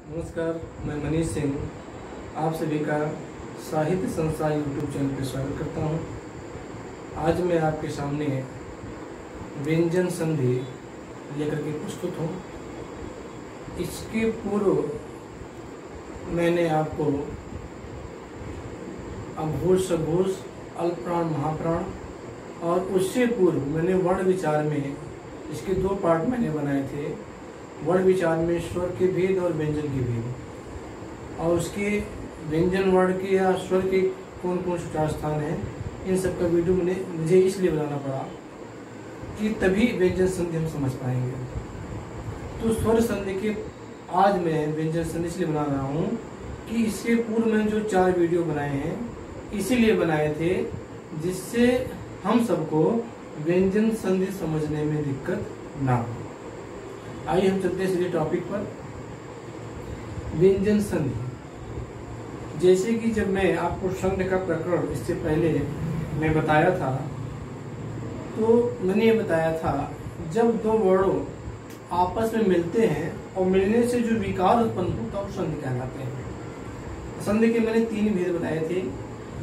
नमस्कार, मैं मनीष सिंह आप सभी का साहित्य संसार यूट्यूब चैनल पर स्वागत करता हूं। आज मैं आपके सामने व्यंजन संधि लेकर के प्रस्तुत हूं। इसके पूर्व मैंने आपको अघोष सघोष अल्पप्राण महाप्राण और उससे पूर्व मैंने वर्ण विचार में इसके दो पार्ट मैंने बनाए थे। वर्ण विचार में स्वर के भेद और व्यंजन के भेद और उसके व्यंजन वर्ण के या स्वर के कौन कौन उच्चार स्थान है, इन सब का वीडियो मुझे इसलिए बनाना पड़ा कि तभी व्यंजन संधि हम समझ पाएंगे। तो स्वर संधि के आज मैं व्यंजन संधि इसलिए बना रहा हूँ कि इससे पूर्व मैंने जो 4 वीडियो बनाए हैं इसीलिए बनाए थे जिससे हम सबको व्यंजन संधि समझने में दिक्कत ना हो। आइए हम चलते हैं सीधे टॉपिक पर। व्यंजन संधि, जैसे कि जब मैं आपको संधि का प्रकरण इससे पहले मैं बताया था तो मैंने ये बताया था जब दो वर्णों आपस में मिलते हैं और मिलने से जो विकार उत्पन्न होता है वो संधि कहलाते हैं। संधि के मैंने 3 भेद बताए थे,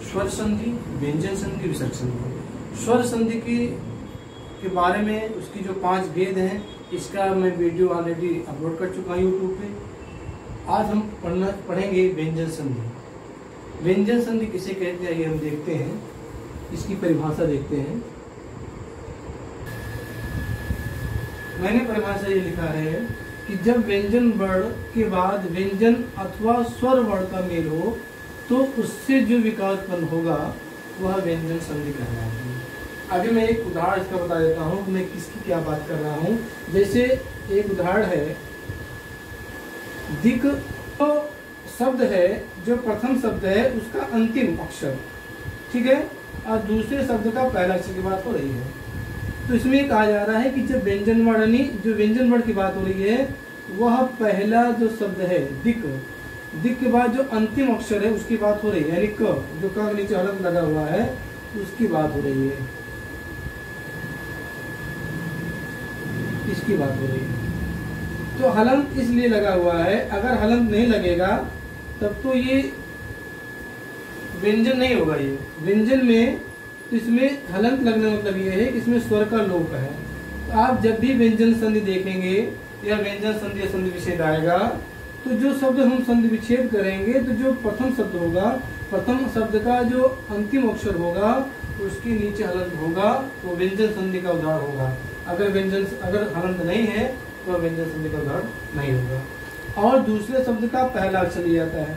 स्वर संधि, व्यंजन संधि, विसर्ग संधि। स्वर संधि के बारे में उसकी जो 5 भेद हैं इसका मैं वीडियो ऑलरेडी अपलोड कर चुका हूँ यूट्यूब पे। आज हम पढ़ेंगे व्यंजन संधि। व्यंजन संधि किसे कहते हैं ये हम देखते हैं, इसकी परिभाषा देखते हैं। मैंने परिभाषा ये लिखा है कि जब व्यंजन वर्ण के बाद व्यंजन अथवा स्वर वर्ण का मेल हो तो उससे जो विकार उत्पन्न होगा वह व्यंजन संधि कहलाती है। अभी मैं एक उदाहरण इसका बता देता हूँ मैं किसकी क्या बात कर रहा हूँ। जैसे एक उदाहरण है, दिक तो शब्द है जो प्रथम शब्द है उसका अंतिम अक्षर, ठीक है, और दूसरे शब्द का पहला अक्षर की बात हो रही है। तो इसमें कहा जा रहा है कि जब व्यंजन वर्ण जो व्यंजन वर्ण की बात हो रही है वह पहला जो शब्द है दिक, दिक के बाद जो अंतिम अक्षर है उसकी बात हो रही है, यानी क जो क नीचे हलंत लगा हुआ है उसकी बात हो रही है, इसकी बात हो रही है। तो हलंत इसलिए लगा हुआ है, अगर हलंत नहीं लगेगा तब तो ये व्यंजन नहीं होगा। ये व्यंजन में तो इसमें हलंत लगने मतलब ये है कि इसमें स्वर का लोप है। तो आप जब भी व्यंजन संधि देखेंगे या व्यंजन संधि या संधि विच्छेद आएगा तो जो शब्द हम संधि विच्छेद करेंगे तो जो प्रथम शब्द होगा, प्रथम शब्द का जो अंतिम अक्षर होगा उसके नीचे हलंत होगा तो व्यंजन संधि का उदाहरण होगा। अगर हलंत नहीं है तो व्यंजन संधि का उदाहरण नहीं होगा। और दूसरे शब्द का पहला अक्षर लिया जाता है,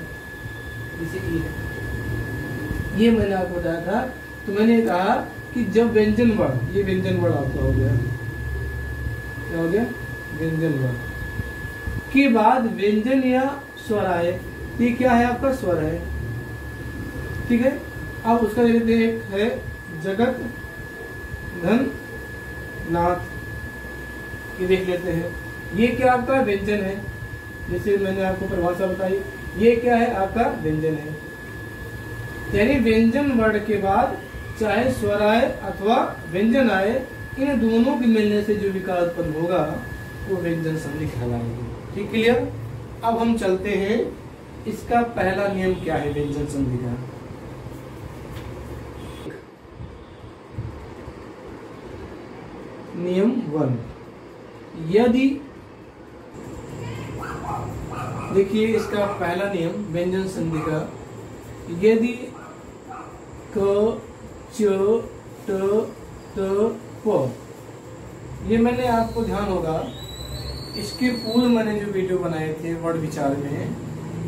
जैसे ई है, ये मैंने आपको बताया था। तो मैंने कहा कि जब व्यंजन वर्ण, ये व्यंजन वर्ण आपका हो गया, क्या हो गया, व्यंजन वर्ण के बाद व्यंजन या स्वर आए, ये क्या है आपका स्वर है, ठीक है। अब उसका लेते हैं, एक है जगत धन नाथ, ये देख लेते हैं, ये क्या आपका व्यंजन है। जैसे मैंने आपको परिभाषा बताई, ये क्या है आपका व्यंजन है। यानी व्यंजन वर्ण के बाद चाहे स्वर आए अथवा व्यंजन आए, इन दोनों के मिलने से जो विकार उत्पन्न होगा वो व्यंजन संधि कहलाएगी। ठीक, क्लियर। अब हम चलते हैं, इसका पहला नियम क्या है व्यंजन संधि का। नियम 1, यदि, देखिए इसका पहला नियम व्यंजन संधि का, यदि क च ट त प, ये मैंने आपको ध्यान होगा इसके पूर्व मैंने जो वीडियो बनाए थे वर्ण विचार में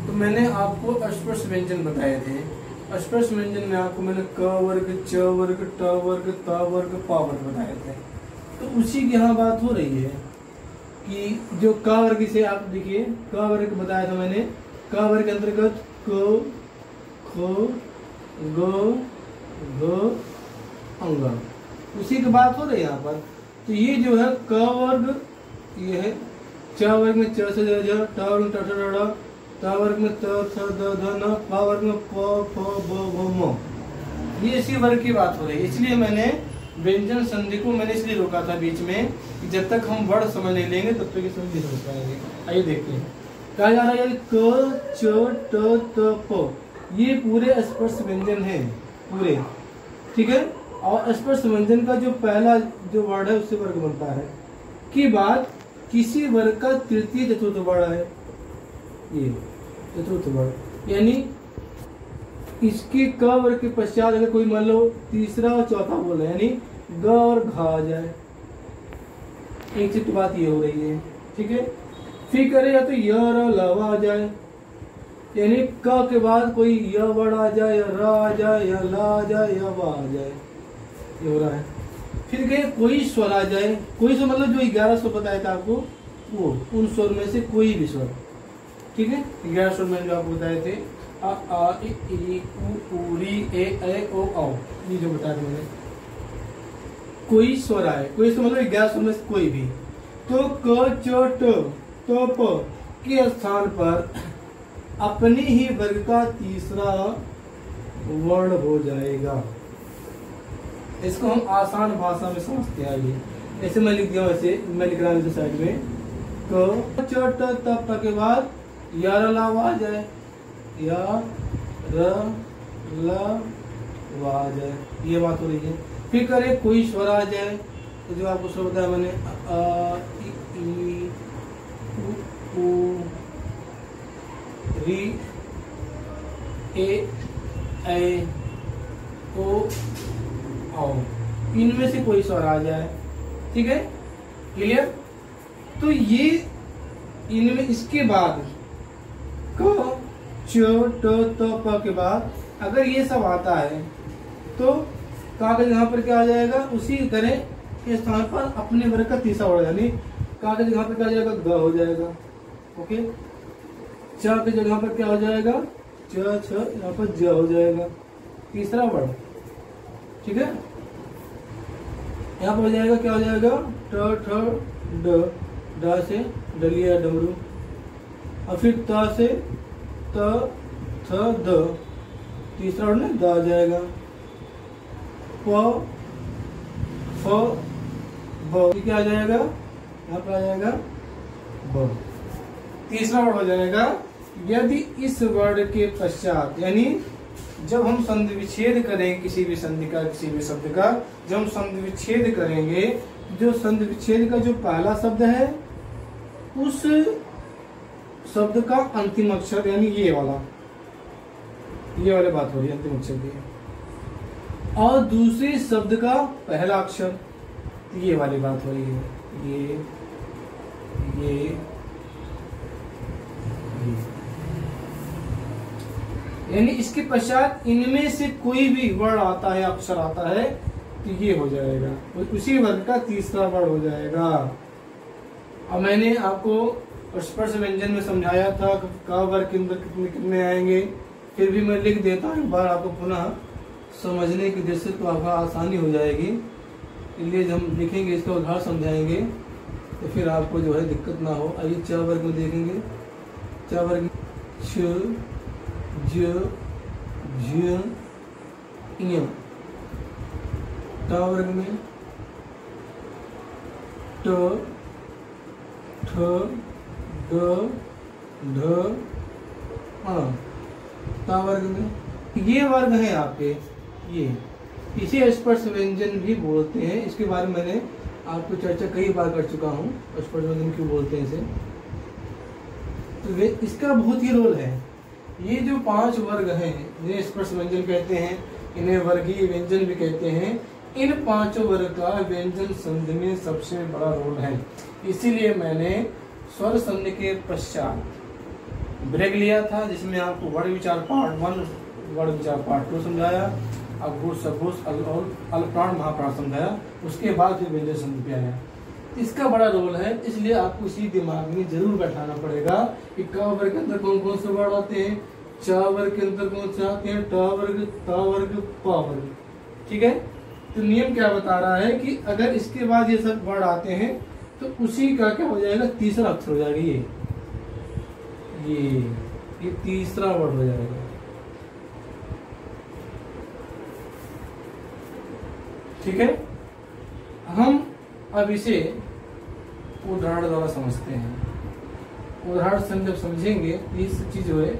तो मैंने आपको अस्पर्श व्यंजन बताए थे। अस्पर्श व्यंजन में आपको मैंने क वर्ग, च वर्ग, ट वर्ग, त वर्ग, प वर्ग बताए थे। तो उसी की यहाँ बात हो रही है कि जो क वर्ग से आप देखिए, क वर्ग बताया था मैंने, क वर्ग के अंतर्गत क, ख, ग, घ, अंग, उसी की बात हो रही है यहाँ पर। तो ये जो है क वर्ग, ये है च वर्ग में च से ज, ट वर्ग में ट ठ ड, त वर्ग में त थ द ध न, प वर्ग में प फ ब भ म, ये इसी वर्ग की बात हो रही है। इसलिए मैंने व्यंजन संधि को मैंने इसलिए रोका था बीच में कि जब तक हम वर्ण समझ नहीं लेंगे तब तक ये संधि समझ पाएंगे। आइए देखते हैं। कहा जा रहा है क च ट त प, ये पूरे स्पर्श व्यंजन हैं पूरे, ठीक है। और स्पर्श व्यंजन का जो पहला जो वर्ड है उससे वर्ग बनता है। की बात किसी वर्ग का तृतीय चतुर्थ वर्ग है, ये चतुर्थ वर्ग, यानी इसके क वर्ग के पश्चात अगर कोई मान लो तीसरा और चौथा बोला, यानी ग और घ आ जाए, एक चित्त बात ये हो रही है, ठीक है। फिर करे या तो य र ल आ जाए, यानी क के बाद कोई य वर्ड आ जाए, या र आ जाए, या ल आ जाए, या व आ जाए, ये हो रहा है। फिर गए कोई स्वर आ जाए, कोई स्वर मतलब जो 11 स्वर बताया था आपको, वो उन स्वर में से कोई भी स्वर, ठीक है। 11 स्वर में जो आपको बताए थे अ आ इ ई उ री ए ओ औ, ये जो बताया था मैंने, कोई स्वर आए, कोई स्वर मतलब 11 स्वर में से कोई भी, तो क च ट प के स्थान पर अपने ही वर्ग का तीसरा वर्ण हो जाएगा। इसको हम आसान भाषा में समझते हैं। ये ऐसे मैं लिख दिया, वैसे मैं लिख रहा हूँ इस साइड में, क च ट त प के बाद या र ला आ जाए, या र ल आ जाए, ये बात हो रही है। फिर करे कोई स्वर आ जाए, तो जो आपको स्वर बताया मैंने अ ई उ री ए ओ औ, इनमें से कोई स्वर आ जाए, ठीक है, क्लियर। तो ये इनमें इसके बाद क च ट त प के बाद अगर ये सब आता है तो कागज यहाँ पर क्या आ जाएगा, उसी तरह के स्थान पर अपने वर्ग का तीसरा वर्ग, यानी कागज यहाँ पर क्या आ जाएगा, ग हो जाएगा, ओके। च की जगह पर क्या हो जाएगा, च छ, यहाँ पर ज हो जाएगा, तीसरा वर्ग, ठीक है। यहाँ पर हो जाएगा, क्या हो जाएगा, ट ठ ड, ड से डलिया डमरू, और फिर त से त थ द, तीसरा वर्ड में द आ जाएगा, प फ ब, क्या आ जाएगा, यहाँ पर आ जाएगा ब, तीसरा वर्ड हो जाएगा। यदि इस वर्ड के पश्चात, यानी जब हम संधि विच्छेद करेंगे किसी भी संधि का, किसी भी शब्द का, जब हम संधि विच्छेद करेंगे, जो संधि विच्छेद का जो पहला शब्द है उस शब्द का अंतिम अक्षर, यानी ये वाला, ये वाली बात हो रही है अंतिम अक्षर की, और दूसरे शब्द का पहला अक्षर, ये वाली बात हो रही है, ये यानी इसके पश्चात इनमें से कोई भी वर्ड आता है, अक्षर आता है, तो ये हो जाएगा, उसी वर्ग का तीसरा वर्ड हो जाएगा। अब मैंने आपको स्पर्श व्यंजन में समझाया था का वर्ग के अंदर कितने कितने आएंगे, फिर भी मैं लिख देता हूँ एक बार आपको पुनः समझने की दृष्टि से, तो आपको आसानी हो जाएगी। इसलिए जब हम लिखेंगे, इसका उदाहरण समझाएंगे, तो फिर आपको जो है दिक्कत ना हो। आइए च वर्ग में देखेंगे, च वर्ग छ ज झ ञ, ट वर्ग में ट ठ ड ढ ण, ता वर्ग में ये वर्ग है आपके, ये इसे स्पर्श व्यंजन भी बोलते हैं। इसके बारे में मैंने आपको चर्चा कई बार कर चुका हूँ, स्पर्श व्यंजन क्यों बोलते हैं इसे। तो इसका बहुत ही रोल है। ये जो 5 वर्ग हैं, इन्हें स्पर्श व्यंजन कहते हैं, इन्हें वर्गीय व्यंजन भी कहते हैं। इन 5 वर्ग का व्यंजन संधि में सबसे बड़ा रोल है। इसीलिए मैंने स्वर संधि के पश्चात ब्रेक लिया था, जिसमें आपको वर्ण विचार पार्ट 1, वर्ण विचार पार्ट 2 समझाया, अघोष सघोष और अल्पप्राण महाप्राण समझाया, उसके बाद फिर व्यंजन संधि पे आया। इसका बड़ा रोल है, इसलिए आपको इसी दिमाग में जरूर बैठाना पड़ेगा कि क वर्ग के अंदर कौन कौन से वर्ड आते हैं, च वर्ग के अंदर कौन से आते हैं, ट वर्ग, त वर्ग, प वर्ग, ठीक है। तो नियम क्या बता रहा है कि अगर इसके बाद ये सब वर्ड आते हैं तो उसी का क्या हो जाएगा, तीसरा अक्षर हो जाएगा, ये तीसरा वर्ड हो जाएगा। ठीक है, हम अब इसे उदाहरण द्वारा समझते हैं। उदाहरण से हम जब समझेंगे ये सब चीज जो है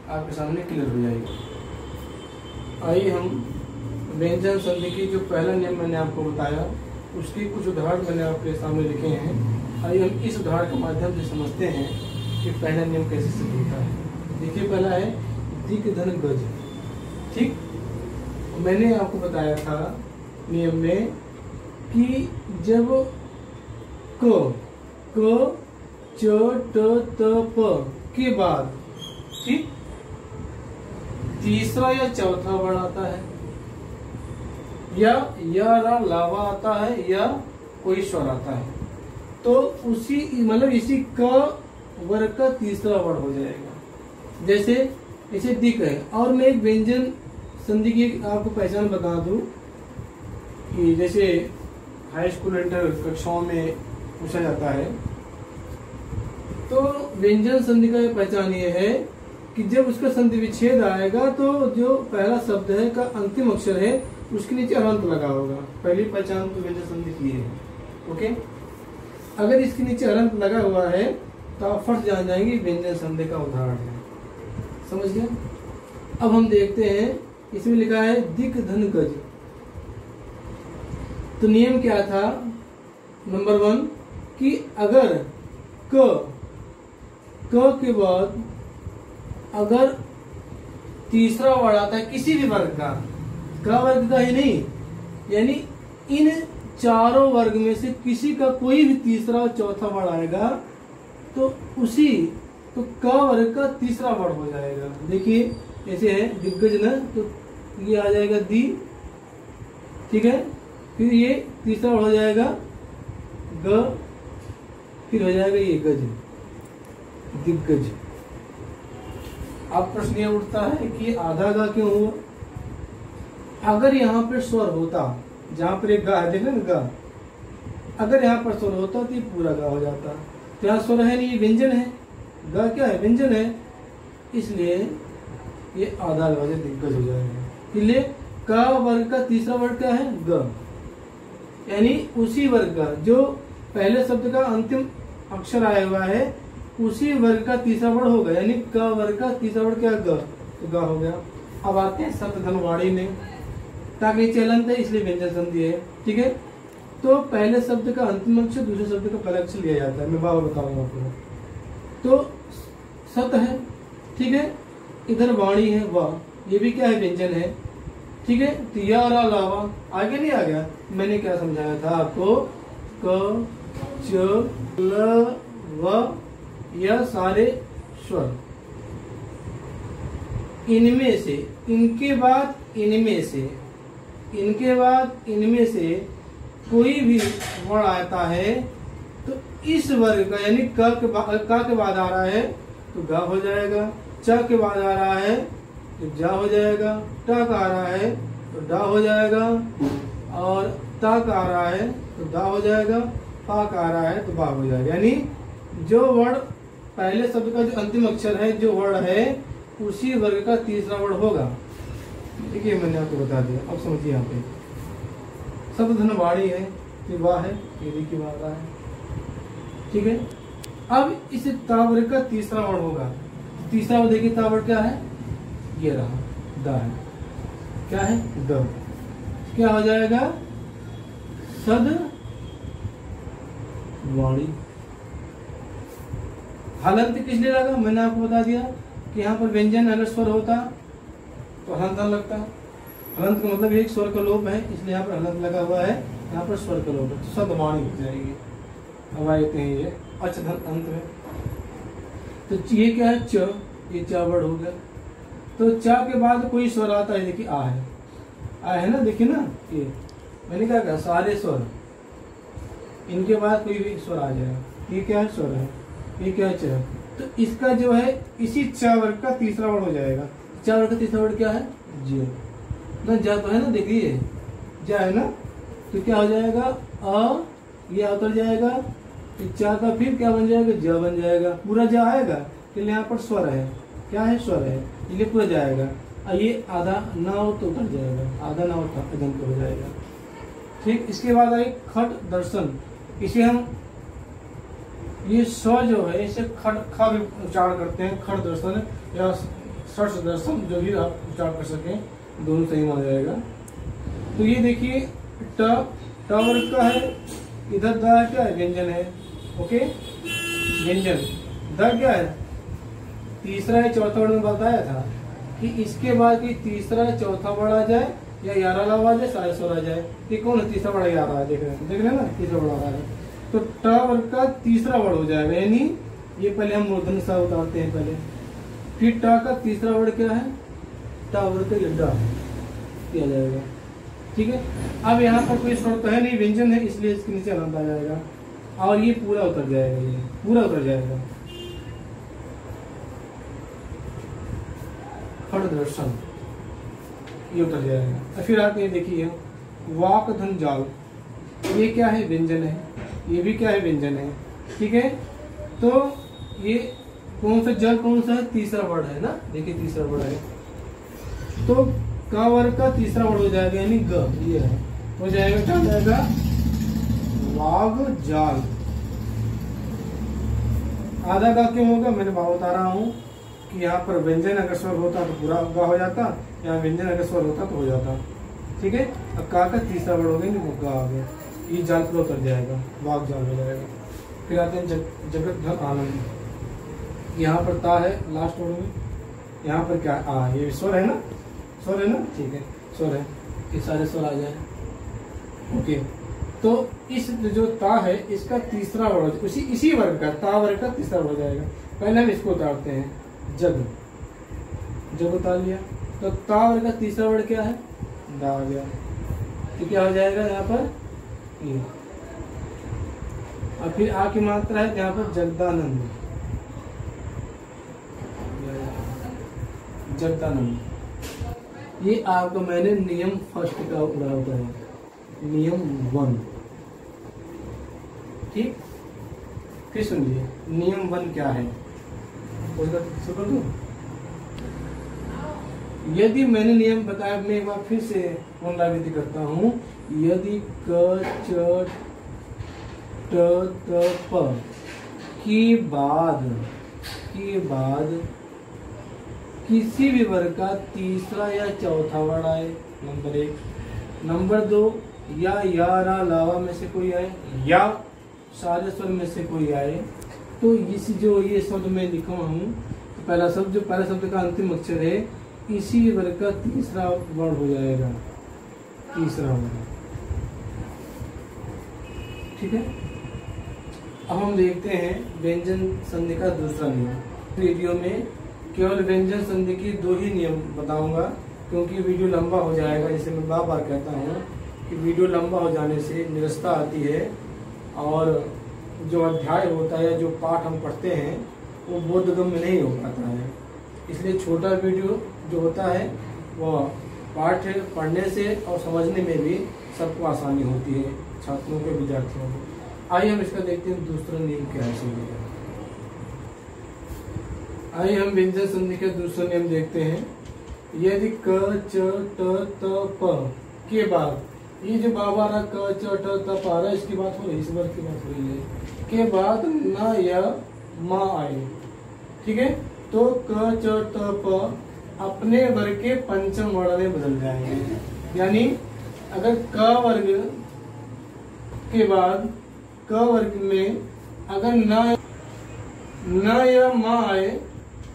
आपके सामने क्लियर हो जाएगी। आइए हम व्यंजन संधि की जो पहला नियम मैंने आपको बताया उसकी कुछ उदाहरण मैंने आपके सामने लिखे हैं। आइए हम इस उदाहरण के माध्यम से समझते हैं कि पहला नियम कैसे सिद्ध होता है। देखिए पहला है दिक धन गज। ठीक, मैंने आपको बताया था नियम में कि जब क च ट त प के बाद ठीक तीसरा या चौथा वर्ण आता है या रा लावा आता है या कोई स्वर आता है तो उसी मतलब इसी क वर्ग का तीसरा वर्ण हो जाएगा। जैसे इसे दिक है और मैं एक व्यंजन संधि की आपको पहचान बता दूं कि जैसे हाई स्कूल इंटर कक्षाओं में पूछा जाता है तो व्यंजन संधि का पहचान ये है कि जब उसका संधि विच्छेद आएगा तो जो पहला शब्द है का अंतिम अक्षर है उसके नीचे अनंत लगा होगा। पहली पहचान तो व्यंजन संधि की है। ओके, अगर इसके नीचे अनंत लगा हुआ है तो आप फट जान जाएंगे व्यंजन संधि का उदाहरण है। समझ गए? अब हम देखते हैं इसमें लिखा है दिक धन गज। तो नियम क्या था? नंबर 1 कि अगर क के बाद अगर तीसरा वर्ड आता है किसी भी वर्ग का वर्ग का ही नहीं, यानी इन चारों वर्ग में से किसी का कोई भी तीसरा और चौथा वर्ड आएगा तो तो क वर्ग का तीसरा वर्ड हो जाएगा। देखिए ऐसे है दिग्गज न, तो ये आ जाएगा दी, ठीक है, फिर ये तीसरा वर्ड हो जाएगा ग, फिर हो जाएगा ये गज, दिग्गज। अब प्रश्न ये उठता है कि आधा गा क्यों हुआ? अगर यहाँ पर स्वर होता, जहां पर एक गा है, देख रहे ना गा, अगर यहाँ पर स्वर होता तो ये पूरा गा हो जाता। तो यहाँ स्वर है नहीं, ये व्यंजन है, गा क्या है? व्यंजन है, इसलिए ये आधा गा से दिग्गज हो जाएगा। इसलिए क वर्ग का तीसरा वर्ग क्या है? ग, यानी उसी वर्ग का जो पहले शब्द का अंतिम अक्षर आया हुआ है उसी वर्ग का तीसरा वर्ग होगा, यानी क वर्ग का तीसरा वर्ग क्या? ग, तो ग हो गया। अब आते हैं सप्त धनवाड़ी में, ताकि चलंत है इसलिए व्यंजन संधि है। ठीक है, तो पहले शब्द का अंतिम अक्षर दूसरे शब्द का पहला अक्षर लिया जाता है। मैं बाबा बताऊंगा आपको। तो सत है, ठीक है, इधर वाणी है वाह, ये भी क्या है? व्यंजन है। ठीक है, तो या रा लावा आगे नहीं आ गया। मैंने क्या समझाया था आपको? क च ल व यह सारे स्वर, इनमें से, इनके बाद इनमें से, इनके बाद इनमें से कोई भी वर्ण आता है तो इस वर्ग का, यानी क के बाद आ रहा है तो ग हो जाएगा, च के बाद आ रहा है तो जा हो जाएगा, ट का आ रहा है तो डा हो जाएगा, और ता का आ रहा है तो दा हो जाएगा, पा का आ रहा है तो बा हो जाएगा। यानी जो वर्ण पहले शब्द का जो अंतिम अक्षर है, जो वर्ण है, उसी वर्ग का तीसरा वर्ण होगा। देखिए मैंने आपको बता दिया, अब समझिए। यहाँ पे शब्द धनवाड़ी है, ये वाह है, ये भी की वाह है। ठीक है, अब इस ता वर्ग का तीसरा वर्ण होगा। तीसरा वर्ण देखिए, ता वर्ग क्या है? ये रहा, द है। क्या है? द। क्या हो जाएगा? सद वाणी। हलंत किस लिए लगा? मैंने आपको बता दिया कि यहाँ पर व्यंजन अगर स्वर होता तो हलंत लगता। हलंत का मतलब एक स्वर का लोप है, इसलिए यहाँ पर हलंत लगा हुआ है, यहाँ पर स्वर का लोप है, तो सदवाणी हो जाएगी। अब आते हैं ये अच अंत में, तो ये क्या है? च, ये चा वर्ड हो गया। तो चा के बाद कोई स्वर आता है, देखिए आ है ना, देखिए ना, ये मैंने क्या कहा? सारे स्वर, इनके बाद कोई भी स्वर आ जाएगा। ये क्या है? स्वर है। ये क्या है? च। तो इसका जो है इसी च वर्ग का तीसरा वर्ग हो जाएगा। च वर्ग का तीसरा वर्ग क्या है? ज। ना जा तो है ना, देखिए जा है ना, तो क्या हो जाएगा? अ, ये उतर जाएगा, चा का फिर क्या बन जाएगा? ज बन जाएगा। पूरा जा आएगा, इसलिए यहाँ पर स्वर है। क्या है? स्वर है, इसलिए पूरा जाएगा। और ये आधा ना हो तो उतर जाएगा, आधा ना हो तो अजंत हो जाएगा। ठीक, इसके बाद आई खट दर्शन। इसे हम ये स्व जो है इसे खड़ खड़ उच्चारण करते हैं, खड़ दर्शन या षष्ठ दर्शन, जो भी आप उच्चारण कर सकें, दोनों सही माना जाएगा। तो ये देखिए ट वर्ग का है, इधर द क्या है, व्यंजन है। ओके, व्यंजन। द क्या है, तीसरा या चौथा वर्ण में बताया था कि इसके बाद कोई तीसरा चौथा वर्ण आ जाए या 11 लव आ जाए, सारे स्वर आ जाए। ये कौन है, तीसरा वर्ण 11 है, देख रहे हैं ना, तीसरा वर्ण आ रहा है। तो ट वर्ग का तीसरा वर्ण हो जाएगा, यानी ये पहले हम मूर्धन्य सा उतारते हैं पहले, फिर ट का तीसरा वर्ण क्या है, ट वर्ग का ड किया जाएगा। ठीक है, अब यहाँ पर कोई स्वर तो है नहीं, व्यंजन है, इसलिए इसके नीचे अनंत आ जाएगा और ये पूरा उतर जाएगा, ये पूरा उतर जाएगा। खड़ दर्शन ये उतर जाएगा। फिर आके देखिए वाक धन जाल, ये क्या है, व्यंजन है, ये भी क्या है, व्यंजन है। ठीक है, तो ये कौन सा जल, कौन सा है, तीसरा वर्ड है ना, देखिए तीसरा वर्ड है। तो क वर्ग का तीसरा वर्ड हो जाएगा, यानी ग, ये है, हो जाएगा, क्या हो जाएगा, वाग जाल। आधा गा क्यों होगा, मैंने भाव बता रहा हूँ कि यहाँ पर व्यंजन अगर स्वर होता तो पूरा गा हो जाता, या व्यंजन अगर स्वर होता तो हो जाता। ठीक है, अब का तीसरा वर्ड हो गया, वो गा आ गया, ये जाल पूरा उतर जाएगा, वाग जाल हो जाएगा। फिर आते हैं जगत धन आनंद, यहाँ पर ता है लास्ट वर्ड में, यहाँ पर क्या आ, ये स्वर है ना, स्वर है ना, ठीक है, स्वर है, ये सारे स्वर आ जाए। ओके, तो इस जो ता है इसका तीसरा वर्ड इसी वर्ग का, ता वर्ग का तीसरा वर्ड हो जाएगा। पहले हम इसको उतारते हैं, जग, जग उतार लिया, तो ता वर्ग का तीसरा वर्ड क्या है, दा आ गया, तो क्या हो जाएगा यहाँ पर, ये। और फिर आ की मात्रा है यहाँ पर जगदानंद, जगदानंद। ये आपका मैंने नियम फर्स्ट का उड़ा होता है, नियम 1। ठीक, फिर सुनिए नियम 1 क्या है, शुक्र दो। यदि मैंने नियम बताया, मैं एक बार फिर से पुनरावृत्ति करता हूँ। यदि क च ट त प के बाद किसी भी वर्ग का तीसरा या चौथा वर्ण आए, नंबर 1। नंबर 2, या रा लावा में से कोई आए, या सारे स्वर में से कोई आए, तो इस जो ये शब्द मैं लिखा हूँ, तो पहला शब्द, जो पहला शब्द का अंतिम अक्षर है, इसी वर्ग का तीसरा वर्ण हो जाएगा, तीसरा वर्ण। ठीक है, अब हम देखते हैं व्यंजन संधि का दूसरा नियम। वीडियो में केवल व्यंजन संधि की 2 ही नियम बताऊंगा, क्योंकि वीडियो लंबा हो जाएगा। जैसे मैं बार बार कहता हूँ कि वीडियो लंबा हो जाने से निरस्ता आती है, और जो अध्याय होता है, जो पाठ हम पढ़ते हैं, वो बोधगम्य नहीं हो पाता है। इसलिए छोटा वीडियो जो होता है वो पाठ पढ़ने से और समझने में भी सबको आसानी होती है, छात्रों के, विद्यार्थियों को। आइए हम इसका देखते हैं दूसरा नियम क्या है संधि का। आइए हम व्यंजन संधि का दूसरा नियम देखते हैं। यदि क च ट त प के बाद, ये जो बाबा रहा क च ट त प आ रहा है, इसकी बात हो रही है, इस वर्ग की बात हो रही है, के बाद न या म आए। ठीक है, तो क च त प अपने वर्ग के पंचम वर्ण में बदल जाएंगे। यानी अगर क वर्ग के बाद क वर्ग में अगर न या म आए,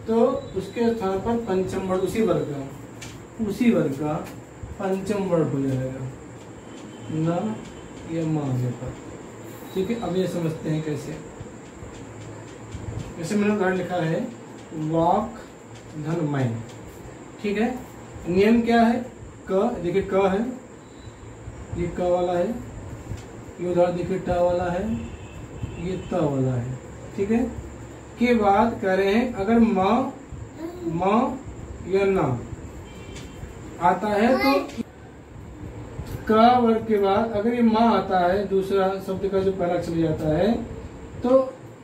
तो उसके स्थान पर पंचम वर्ण उसी वर्ग का पंचम वर्ण हो जाएगा, न या म आने पर। ठीक है, अब ये समझते हैं कैसे। जैसे मैंने उदाहरण लिखा है, वाक धन मैं। ठीक है, नियम क्या है, क, देखिए क है, ये क वाला है, ये उदाहरण देखिए ट वाला है, ये त वाला है। ठीक है, के बाद कह रहे हैं अगर म या न आता है, तो क वर्ग के बाद अगर ये म आता है, दूसरा शब्द का जो पहला अक्षर जाता है, तो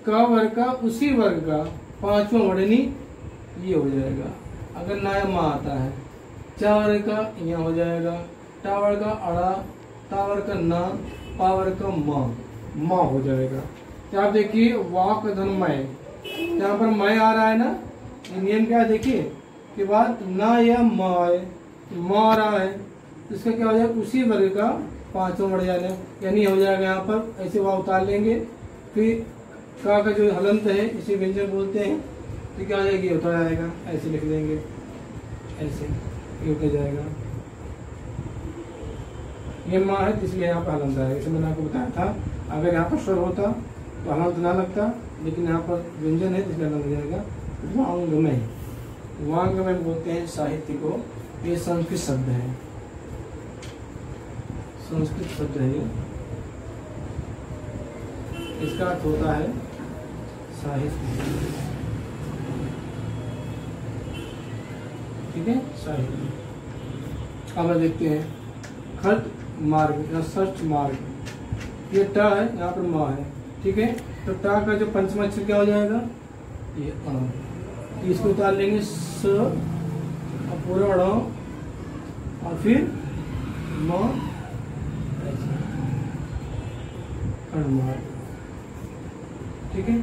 क वर्ग का उसी वर्ग का पांचवा वर्णी ये हो जाएगा। अगर न या म आता है, च वर्ग का यहाँ हो जाएगा, टा वर्ग का अड़ा, ता वर्ग का न, पा वर्ग का म हो जाएगा। तो आप देखिए वाक धनमय, यहाँ पर मय आ रहा है ना, ये नियम क्या है देखिए के बाद ना या मय म आ रहा है, इसका क्या हो जाएगा उसी वर्ग का पांचवा बढ़ जाएगा, यानी हो जाएगा यहाँ पर ऐसे वह उतार लेंगे, फिर का जो हलंत है इसे व्यंजन बोलते हैं, तो क्या हो जाएगी उतर आएगा, ऐसे लिख देंगे, ऐसे ये उतर जाएगा, ये माँ है इसलिए यहाँ पर हलंत आएगा। इसे मैंने आपको बताया था अगर यहाँ पर स्वर होता तो हलंत ना लगता, लेकिन यहाँ पर व्यंजन है इसलिए हलंत हो जाएगा। वांगमय, वांगमय बोलते हैं साहित्य को, ये संस्कृत शब्द है, संस्कृत शब्द है ये, इसका अर्थ होता है साहित्य, ठीक है साहित्य। अब देखते हैं खर्च मार्ग या सर्च मार्ग, ये ट है यहाँ पर म है, ठीक है, तो ट का जो पंचम अक्षर क्या हो जाएगा ये अ, इसको उतार लेंगे स और पूरा अड़ और फिर म, ठीक है।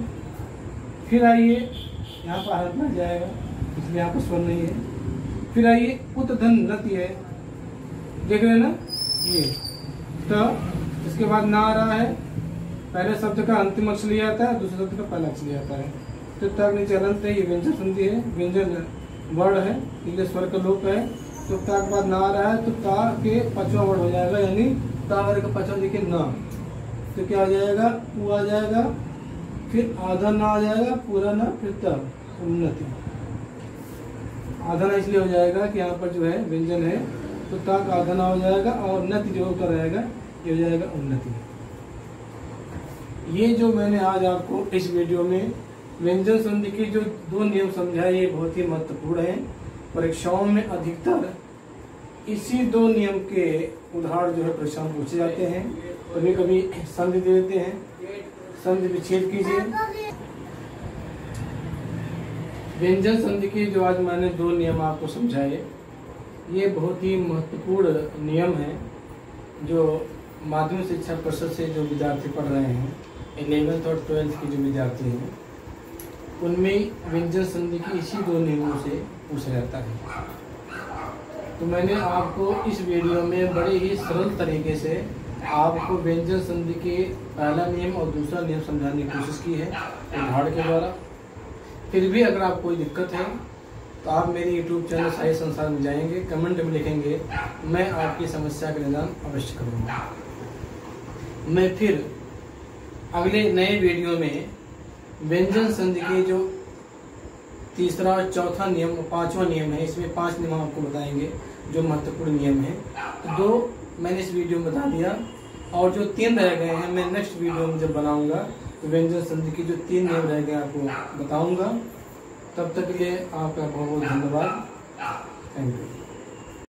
फिर आइए यहाँ पर हलंत लग जाएगा इसलिए यहाँ पर स्वर नहीं है। फिर आइए उत धन नति है, देख रहे हैं ना ये, तो इसके बाद ना आ रहा है, पहले शब्द का अंतिम अक्षर लिया जाता है, दूसरे शब्द का पहला अक्षर लिया जाता है, तो तक नीचे हलंत है, ये व्यंजन संधि है, व्यंजन वर्ण है, इसलिए स्वर का लोप है, तो ता के बाद ना आ रहा है तो ता के पांचवा वर्ण हो जाएगा, यानी ता वर्ग का पांचवा देखिए ना, तो क्या आ जाएगा उ आ जाएगा, फिर आधा ना आ जाएगा, पूरा ना, फिर तब उन्नति, आधा ना इसलिए हो जाएगा कि यहाँ पर जो है व्यंजन है तो ता का आधा ना हो जाएगा और नति जो होता रहेगा ये हो जाएगा उन्नति। ये जो मैंने आज आपको इस वीडियो में व्यंजन संधि के जो दो नियम समझाए ये बहुत ही महत्वपूर्ण है, परीक्षाओं में अधिकतर इसी दो नियम के उदाहरण जो है परीक्षा में पूछे जाते हैं, कभी कभी संधि दे देते हैं, संधि विच्छेद कीजिए। व्यंजन संधि के जो आज मैंने दो नियम आपको समझाए ये बहुत ही महत्वपूर्ण नियम है, जो माध्यमिक शिक्षा परिषद से जो विद्यार्थी पढ़ रहे हैं 11th और 12th के जो विद्यार्थी हैं उनमें व्यंजन संधि की इसी दो नियमों से पूछा जाता है। तो मैंने आपको इस वीडियो में बड़े ही सरल तरीके से आपको व्यंजन संधि के पहला नियम और दूसरा नियम समझाने की कोशिश की है उदाहरण के द्वारा। फिर भी अगर आपको कोई दिक्कत है तो आप मेरे YouTube चैनल साहित्य संसार में जाएंगे, कमेंट में लिखेंगे, मैं आपकी समस्या का निदान अवश्य करूँगा। मैं फिर अगले नए वीडियो में व्यंजन संधि के जो तीसरा और चौथा नियम और पांचवा नियम है, इसमें 5 नियम आपको बताएंगे जो महत्वपूर्ण नियम है। तो 2 मैंने इस वीडियो में बता दिया और जो 3 रह गए हैं मैं नेक्स्ट वीडियो में जब बनाऊंगा तो व्यंजन संधि की जो 3 नियम रह गए आपको बताऊंगा। तब तक के लिए आपका बहुत बहुत धन्यवाद। Thank you.